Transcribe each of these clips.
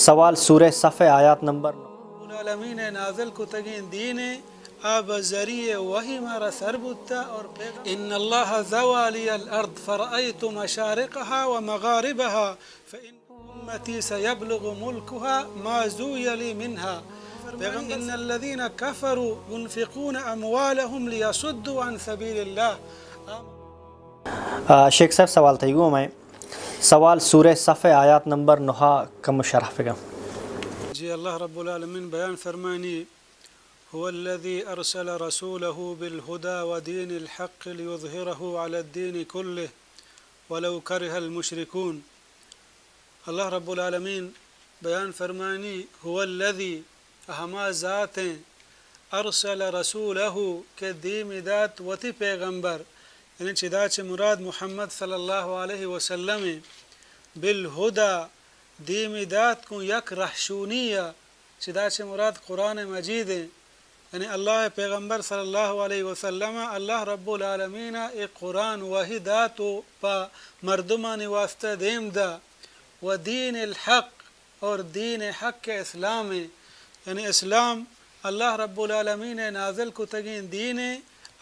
سوال سورہ صفح آیات نمبر العالمین نازل کتگین دین آب ذریعہ وحی مارا سر بودتا اور ان اللہ زوالی الارض فرأیت مشارقها ومغاربها فإن امتی سيبلغ ملكها ما زوی لی منها ان الذين كفروا ينفقون اموالهم ليصدوا عن سبيل الله. شیخ صاحب سوال تھا گو میں سوال سورہ صفح آیات نمبر 9 کا مشرح فکم جی اللہ رب العالمین بیان فرمانی هو الذي أرسل رسوله بالهدى ودين الحق ليظهره على الدين كله ولو كره المشركون. اللہ رب العالمین بیان فرمانی هو الذي اہما ذات ارسل رسوله کے دیم دات وتی پیغمبر یعنی چدا چھ مراد محمد صلی اللہ علیہ وسلم بالهدى دیم دات کو یک رحشونیہ چدا چھ مراد قرآن مجید یعنی اللہ پیغمبر صلی اللہ علیہ وسلم اللہ رب العالمین ایک قرآن وحی داتو پا مردمان واسطہ دیم دا و دین الحق اور دین حق کے اسلام یعنی اسلام اللہ رب العالمین نازل کتگین دین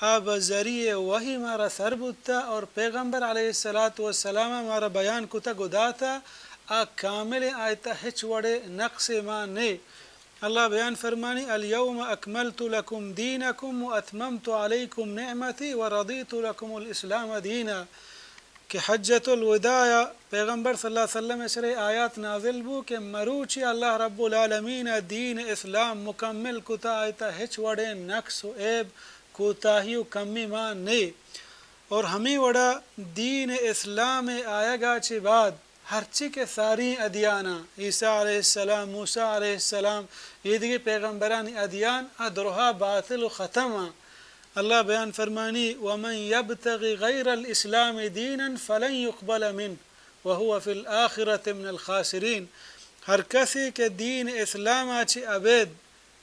آب ذریعہ وحی مارا سر بودتا اور پیغمبر علیہ السلام مارا بیان کتا گداتا کامل آیتا ہچ وڑے نقص ما نے. اللہ بیان فرمانی الیوم اکملت لکم دینکم و اتممت علیکم نعمتی و رضیت لکم الاسلام دینا کہ حجت الوداع پیغمبر صلی اللہ علیہ وسلم شرع آیات نازل بو کہ مروچی اللہ رب العالمین دین اسلام مکمل کتا آیتا ہچ وڑے نقص و عیب کوتاہی و کمی ما نے. اور ہمیں وڑا دین اسلام آیا گا چی بعد ہرچی کے ساری ادیانا عیسیٰ علیہ السلام موسیٰ علیہ السلام یہ دیگے پیغمبران ادیان ادرہا باطل و ختم. اللہ بیان فرمانی ومن یبتغی غیر الاسلام دینا فلن یقبل من وہو فی الآخرت من الخاسرین. ہر کسی کے دین اسلام آچی عبید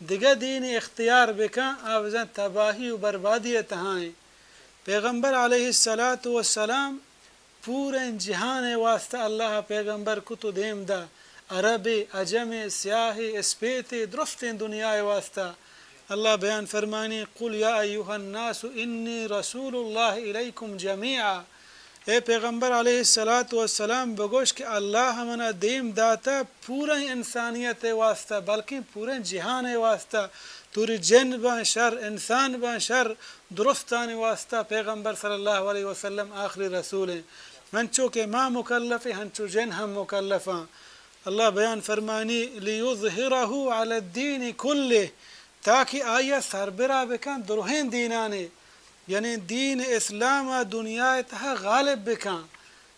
دیگہ دین اختیار بکا آوزن تباہی و بربادی تہائیں. پیغمبر علیہ السلام پورے جہان واسطہ اللہ پیغمبر کو تو دیم دا عربی عجم سیاہی اسپیتی درست دنیا واسطہ. اللہ بیان فرمانی قل یا ایوہ الناس انی رسول اللہ الیکم جمیعا. اے پیغمبر علیہ السلام بگوش کہ اللہ ہمنا دیم داتا پورے انسانیت واسطہ بلکہ پورے جہان واسطہ توری جن بان شر انسان بان شر درستان واسطہ پیغمبر صلی اللہ علیہ وسلم آخری رسول ہیں. ہنچو کہ ما مکلف ہنچو جن ہم مکلفاں. اللہ بیان فرمانی لیظہرہ علی الدین کلہ تاکہ آیا سربراہ بکن درہین دینانے یعنی دین اسلام دنیا تہا غالب بکن.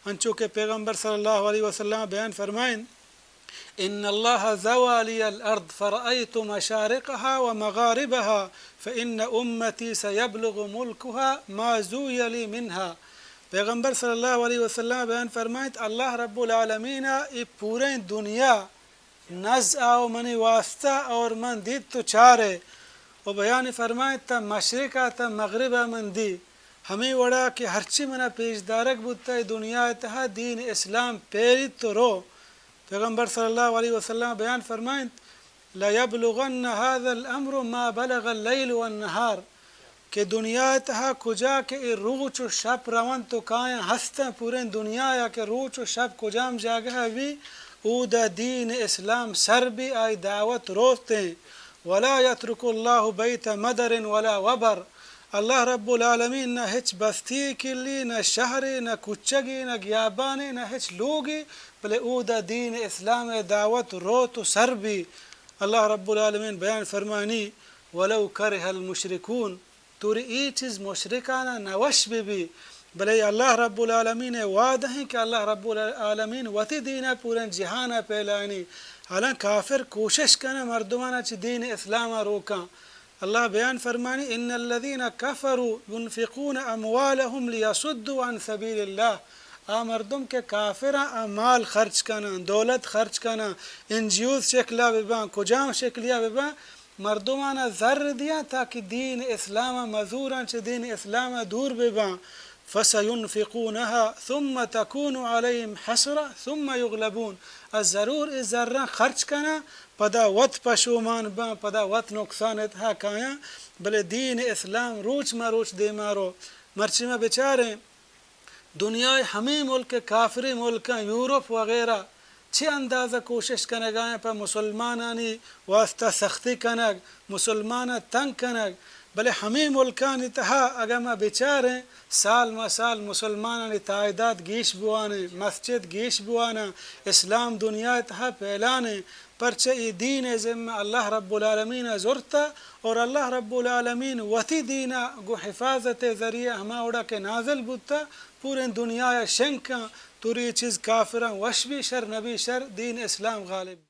ہنچو کہ پیغمبر صلی اللہ علیہ وسلم بیان فرمائیں ان اللہ زوالی الارض فرأیت مشارقها ومغاربها فإن امتی سيبلغ ملكها ما زوی لی منها. پیغمبر صلی اللہ علیہ وسلم بیان فرمائیں اللہ رب العالمین ای پورے دنیا نزع و منی واسطہ اور من دید تو چارے و بیان فرمائیں تا مشرقہ تا مغربہ من دی ہمیں وڑا کہ ہرچی منا پیش دارک بودتا دنیا اتہا دین اسلام پیرید تو رو. پیغمبر صلی اللہ علیہ وسلم بیان فرمائیں لَيَبْلُغَنَّ هَذَا الْأَمْرُ مَا بَلَغَ اللَّيْلُ وَالنَّهَارِ کہ دنیا تہا کجا کہ روچ و شب روان تو کائیں ہستیں پورے دنیا یا کہ روچ و شب کجام جاگہ بھی اودا دین اسلام سر بھی آئی دعوت روتے ہیں. ولا یترک اللہ بیت مدر ولا وبر. اللہ رب العالمین نہ ہچ بستی کلی نہ شہری نہ کچگی نہ گیابانی نہ ہچ لوگی بلے اودا دین اسلام دعوت روت و سر بھی. اللہ رب العالمین بیان فرمانی ولو کرہ المشرکون توری ای چیز مشرکانہ نوش بھی بلے اللہ رب العالمین وعدہ ہیں کہ اللہ رب العالمین وتی دینہ پورے جہانہ پھیلانی حالان کافر کوشش کرنا مردمانہ چی دین اسلامہ روکاں. اللہ بیان فرمانی ان الذین کفروا ينفقون اموالهم لیصدوا عن سبیل اللہ. مردم کے کافرہ مال خرچ کرنا دولت خرچ کرنا انجیوز شکلہ بباں کجام شکلیہ بباں مردمانہ ذر دیا تاکہ دین اسلام مزوراں چھ دین اسلام دور بباں. فسينفقونها ثم تكون عليهم حسرة ثم يغلبون. از ضرور اس ذرہ خرچ کنا پدا وط پشومان با پدا وط نقصانت ہا کایا بلے دین اسلام روچ مروچ دے مارو مرچی میں بیچارے دنیا ہمیں ملک کافری ملک یورپ وغیرہ چھ اندازہ کوشش کنگ آئیں پر مسلمانانی واسطہ سختی کنگ مسلمانہ تنگ کنگ بلے ہمیں ملکانی تہا اگر میں بیچاریں سال ما سال مسلمانانی تعداد گیش بوانے مسجد گیش بوانا اسلام دنیا تہا پھیلانے پرچہ ای دین ذمہ اللہ رب العالمین زرتا اور اللہ رب العالمین وتی دینہ گو حفاظت ذریعہ ہما اڑا کے نازل بودتا پورے دنیا شنکا توری چیز کافران وش بھی شر نبی شر دین اسلام غالب.